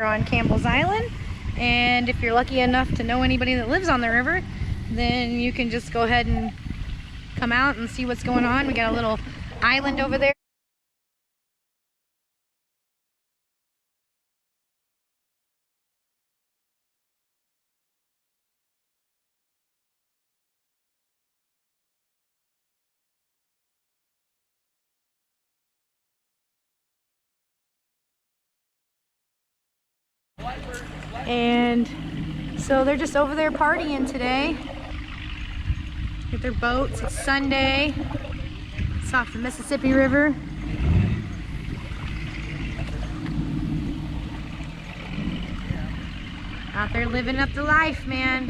We're on Campbell's Island, and if you're lucky enough to know anybody that lives on the river, then you can just go ahead and come out and see what's going on. We got a little island over there. And so they're just over there partying today. Get their boats. It's Sunday. It's off the Mississippi River. Out there living up the life, man.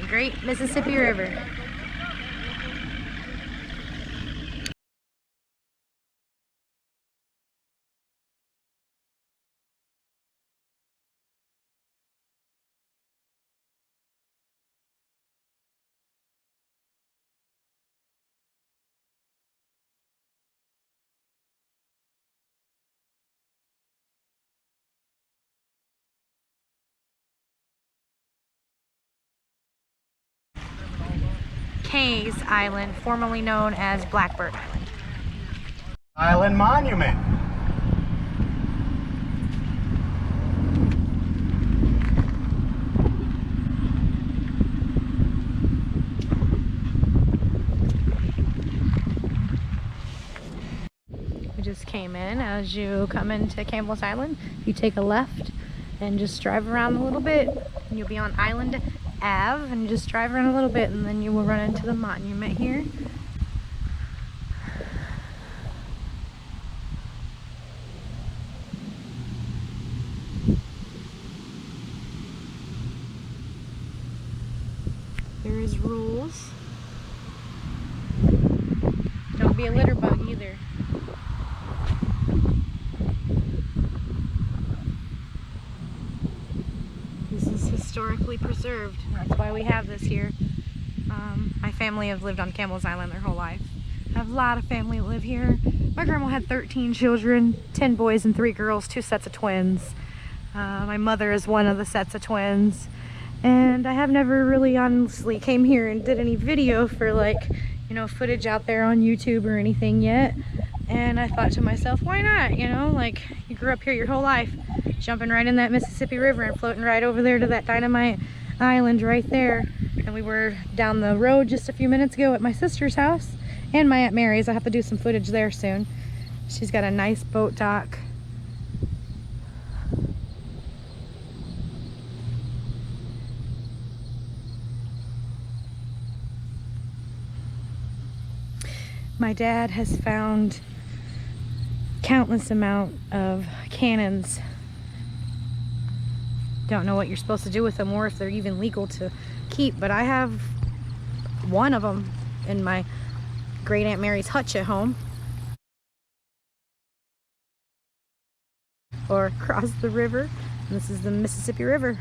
The Great Mississippi River. Kay's Island, formerly known as Blackbird Island. Island Monument. We just came in. As you come into Campbell's Island, you take a left and just drive around a little bit, and you'll be on Island Ave, and just drive around a little bit, and then you will run into the monument here. There is rules. Don't be a litter bug either. This is historically preserved. That's why we have this here. My family have lived on Campbell's Island their whole life. I have a lot of family that live here. My grandma had 13 children, 10 boys and 3 girls, 2 sets of twins. My mother is one of the sets of twins. And I have never really honestly came here and did any video for, like, you know, footage out there on YouTube or anything yet. And I thought to myself, why not? You know, like, you grew up here your whole life, jumping right in that Mississippi River and floating right over there to that Dynamite Island right there. And we were down the road just a few minutes ago at my sister's house and my Aunt Mary's. I have to do some footage there soon. She's got a nice boat dock. My dad has found countless amount of cannons. Don't know what you're supposed to do with them or if they're even legal to keep, but I have one of them in my great Aunt Mary's hutch at home. Or across the river. And this is the Mississippi River.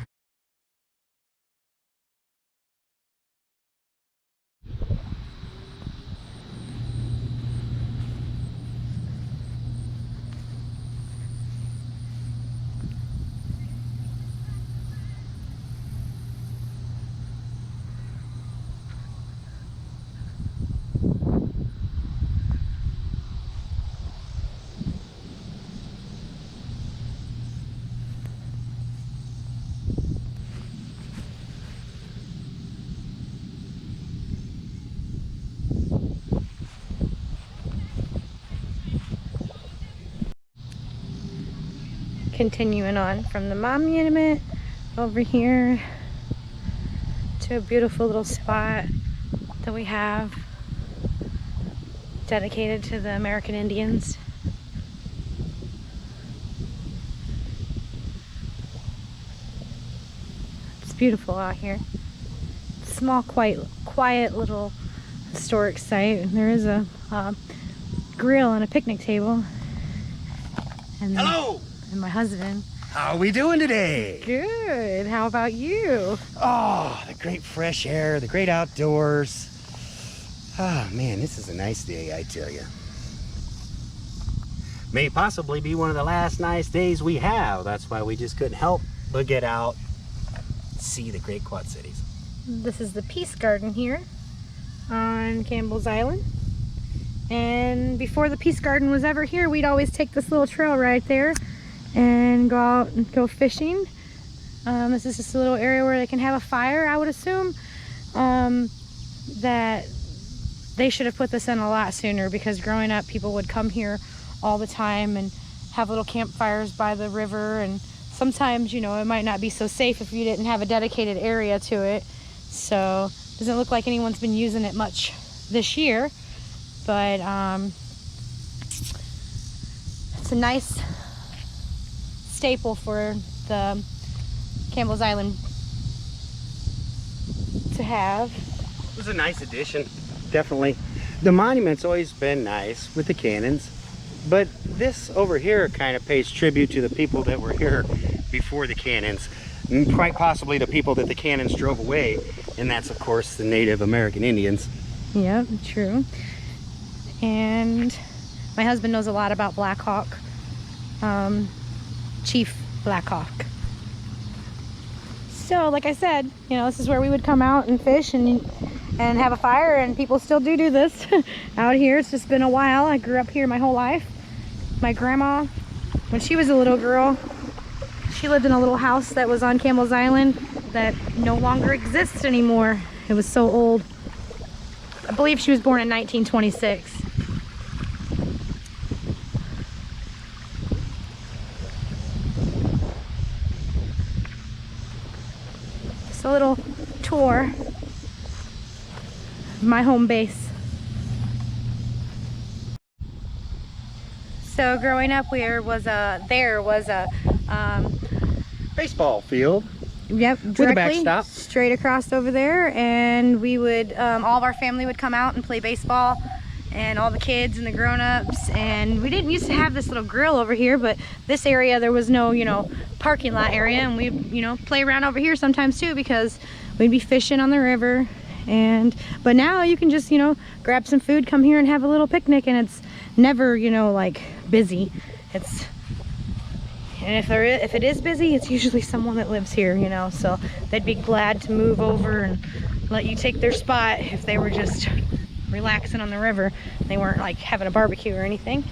Continuing on from the monument over here to a beautiful little spot that we have dedicated to the American Indians. It's beautiful out here. Small, quiet little historic site. There is a grill and a picnic table. And hello! And my husband. How are we doing today? Good. How about you? Oh, the great fresh air, the great outdoors. Ah, man, this is a nice day, I tell you. may possibly be one of the last nice days we have. That's why we just couldn't help but get out, see the great Quad Cities. This is the Peace Garden here on Campbell's Island. And before the Peace Garden was ever here, we'd always take this little trail right there and go out and go fishing. This is just a little area where they can have a fire, I would assume. That they should have put this in a lot sooner, because growing up people would come here all the time and have little campfires by the river, and sometimes, you know, it might not be so safe if you didn't have a dedicated area to it. So it doesn't look like anyone's been using it much this year, but it's a nice staple for the Campbell's Island to have. It was a nice addition, definitely. The monument's always been nice with the cannons, but this over here kind of pays tribute to the people that were here before the cannons, and quite possibly the people that the cannons drove away, and that's of course the Native American Indians. Yep, true. And my husband knows a lot about Black Hawk, Chief Black Hawk. So like I said, you know, this is where we would come out and fish and have a fire, and people still do this out here. It's just been a while. I grew up here my whole life. My grandma, when she was a little girl, she lived in a little house that was on Campbell's Island that no longer exists anymore. It was so old. I believe she was born in 1926. Just a little tour of my home base. So growing up, there was a Baseball field. Yep, With a directly backstop. straight across over there, and we would all of our family would come out and play baseball, and all the kids and the grown-ups. And we didn't used to have this little grill over here, but this area there was no, you know, parking lot area, and we, you know, play around over here sometimes too, because we'd be fishing on the river. But now you can just, you know, grab some food, come here and have a little picnic, and it's never, you know, like busy. And if it is busy, it's usually someone that lives here, you know, so they'd be glad to move over and let you take their spot if they were just relaxing on the river. They weren't like having a barbecue or anything.